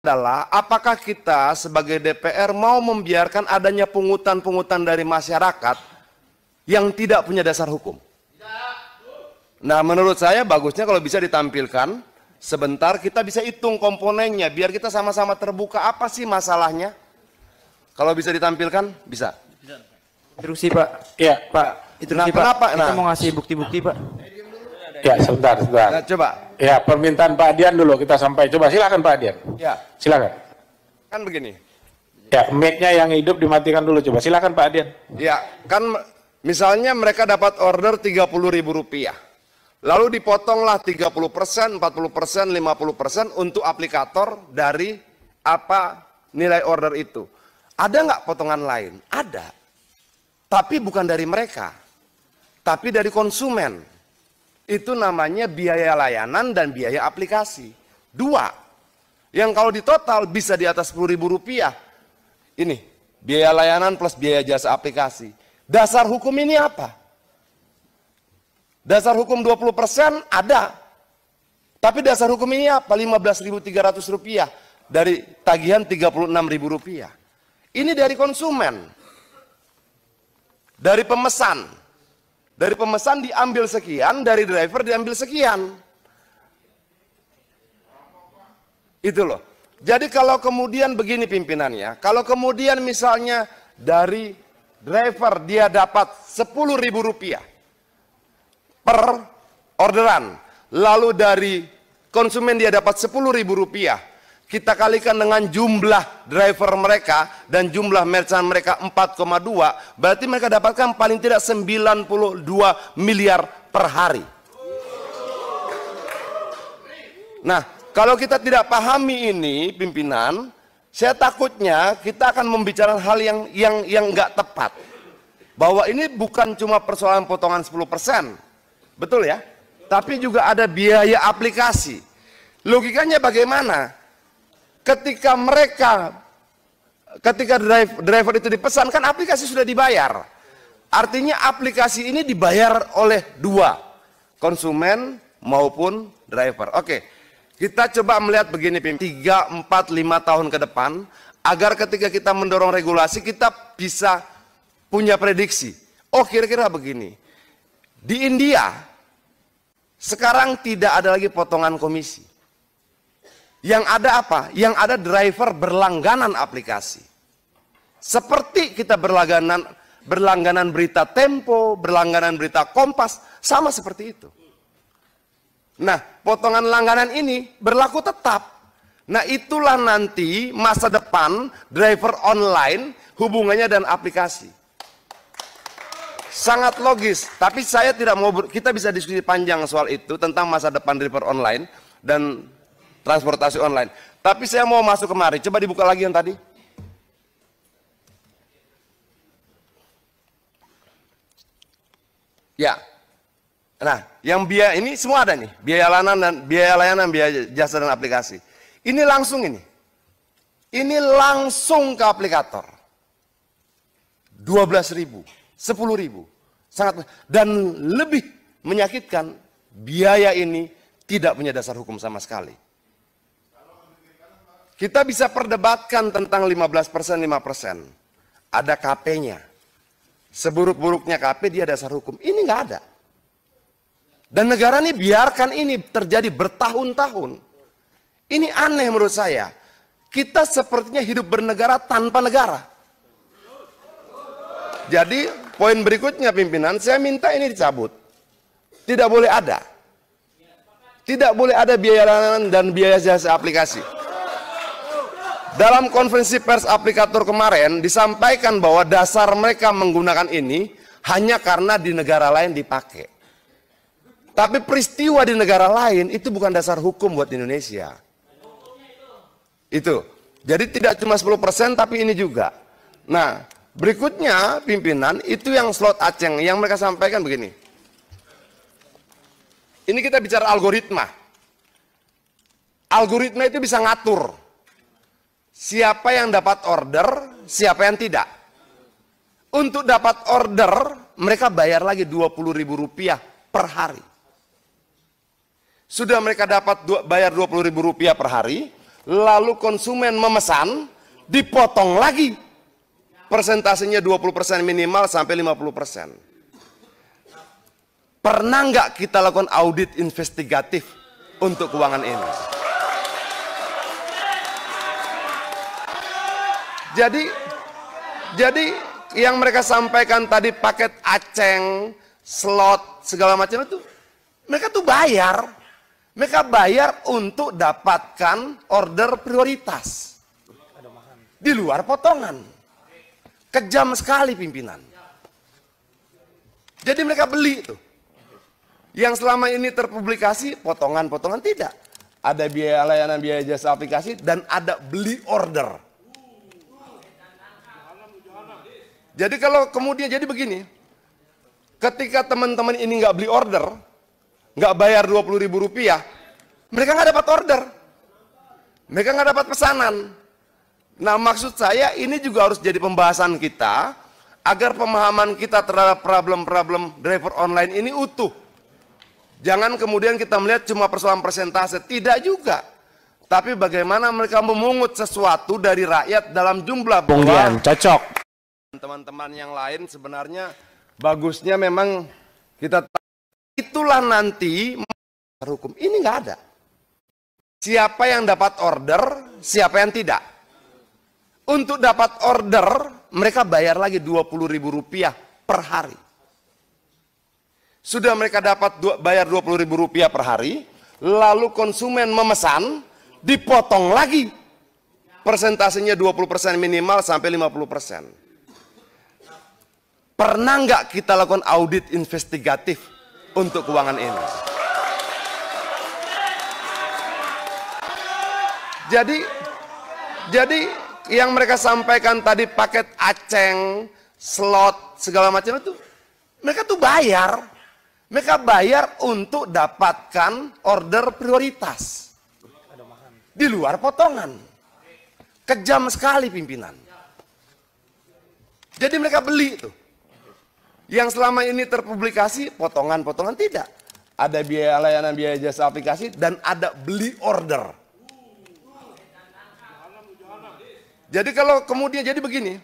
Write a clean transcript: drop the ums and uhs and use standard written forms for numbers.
adalah apakah kita sebagai DPR mau membiarkan adanya pungutan-pungutan dari masyarakat yang tidak punya dasar hukum. Nah, menurut saya bagusnya kalau bisa ditampilkan sebentar, kita bisa hitung komponennya biar kita sama-sama terbuka apa sih masalahnya. Kalau bisa ditampilkan, bisa. Instruksi Pak. Ya Pak. Instruksi Nah, Pak. kenapa? Kita mau ngasih bukti-bukti Pak. Ya, sebentar. Nah, coba. Ya, permintaan Pak Dian dulu kita sampai. Coba silakan Pak Dian. Ya, Silakan. kan begini. Ya, mic-nya yang hidup dimatikan dulu. Coba silakan Pak Dian. Ya, kan misalnya mereka dapat order Rp30.000. Lalu dipotonglah 30%, 40%, 50% untuk aplikator dari apa nilai order itu. Ada nggak potongan lain? Ada. Tapi bukan dari mereka. Tapi dari konsumen. Itu namanya biaya layanan dan biaya aplikasi. Dua. Yang kalau ditotal bisa di atas Rp10.000. Ini, biaya layanan plus biaya jasa aplikasi. Dasar hukum ini apa? Dasar hukum 20% ada. Tapi dasar hukum ini apa? Rp15.300 dari tagihan Rp36.000. Ini dari konsumen. Dari pemesan. Dari pemesan diambil sekian, dari driver diambil sekian. Itu loh. Jadi kalau kemudian begini pimpinannya, kalau kemudian misalnya dari driver dia dapat Rp10.000 per orderan, lalu dari konsumen dia dapat Rp10.000, kita kalikan dengan jumlah driver mereka dan jumlah merchant mereka 4,2, berarti mereka dapatkan paling tidak 92 miliar per hari. Nah, kalau kita tidak pahami ini pimpinan, saya takutnya kita akan membicarakan hal yang nggak tepat. Bahwa ini bukan cuma persoalan potongan 10%, betul ya? Tapi juga ada biaya aplikasi. Logikanya bagaimana? Ketika driver itu dipesan, kan aplikasi sudah dibayar. Artinya aplikasi ini dibayar oleh dua, konsumen maupun driver. Oke, kita coba melihat begini, 3, 4, 5 tahun ke depan, agar ketika kita mendorong regulasi, kita bisa punya prediksi. Oh, kira-kira begini. Di India, sekarang tidak ada lagi potongan komisi. Yang ada apa? Yang ada driver berlangganan aplikasi. Seperti kita berlangganan berita Tempo, berlangganan berita Kompas, sama seperti itu. Nah, potongan langganan ini berlaku tetap. Nah, itulah nanti masa depan driver online hubungannya dan aplikasi. Sangat logis, tapi saya tidak mau kita bisa diskusi panjang soal itu tentang masa depan driver online dan transportasi online. Tapi saya mau masuk kemari. Coba dibuka lagi yang tadi. Ya. Nah, yang biaya ini semua ada nih. Biaya layanan, biaya jasa dan aplikasi. Ini langsung ini. Ini langsung ke aplikator. 12.000, 10.000. Sangat, dan lebih menyakitkan, biaya ini tidak punya dasar hukum sama sekali. Kita bisa perdebatkan tentang 15%, 5%. Ada KP-nya. Seburuk-buruknya KP dia dasar hukum. Ini nggak ada. Dan negara ini biarkan ini terjadi bertahun-tahun. Ini aneh menurut saya. Kita sepertinya hidup bernegara tanpa negara. Jadi poin berikutnya pimpinan, saya minta ini dicabut. Tidak boleh ada. Tidak boleh ada biaya layanan dan biaya jasa aplikasi. Dalam konferensi pers aplikator kemarin disampaikan bahwa dasar mereka menggunakan ini hanya karena di negara lain dipakai. Tapi peristiwa di negara lain itu bukan dasar hukum buat Indonesia. Itu. Jadi tidak cuma 10% tapi ini juga. Nah, berikutnya pimpinan itu yang slot Aceng yang mereka sampaikan begini. Ini kita bicara algoritma. Algoritma itu bisa ngatur siapa yang dapat order, siapa yang tidak. Untuk dapat order, mereka bayar lagi Rp20.000 per hari. Sudah mereka dapat bayar Rp20.000 per hari, lalu konsumen memesan, dipotong lagi. Persentasenya 20% minimal sampai 50%. Pernah nggak kita lakukan audit investigatif untuk keuangan ini? Jadi yang mereka sampaikan tadi paket aceng, slot, segala macam itu, mereka tuh bayar. Mereka bayar untuk dapatkan order prioritas. Di luar potongan. Kejam sekali pimpinan. Jadi mereka beli itu. Yang selama ini terpublikasi, potongan-potongan tidak. Ada biaya layanan, biaya jasa aplikasi, dan ada beli order. Jadi kalau kemudian jadi begini, ketika teman-teman ini nggak beli order, nggak bayar Rp20.000, mereka nggak dapat order, mereka nggak dapat pesanan. Nah, maksud saya ini juga harus jadi pembahasan kita agar pemahaman kita terhadap problem-problem driver online ini utuh. Jangan kemudian kita melihat cuma persoalan persentase, tidak juga. Tapi bagaimana mereka memungut sesuatu dari rakyat dalam jumlah Bungdian, cocok. Teman-teman yang lain sebenarnya bagusnya memang kita itulah nanti hukum ini nggak ada. Siapa yang dapat order, siapa yang tidak. Untuk dapat order mereka bayar lagi Rp20.000 per hari. Sudah mereka dapat bayar Rp20.000 per hari, lalu konsumen memesan, dipotong lagi. Persentasenya 20% minimal sampai 50%. Pernah nggak kita lakukan audit investigatif untuk keuangan ini? Jadi yang mereka sampaikan tadi paket aceng, slot, segala macam itu, mereka tuh bayar. Mereka bayar untuk dapatkan order prioritas. Di luar potongan. Kejam sekali pimpinan. Jadi mereka beli itu. Yang selama ini terpublikasi, potongan-potongan tidak. Ada biaya layanan, biaya jasa aplikasi, dan ada beli order. Jadi kalau kemudian jadi begini,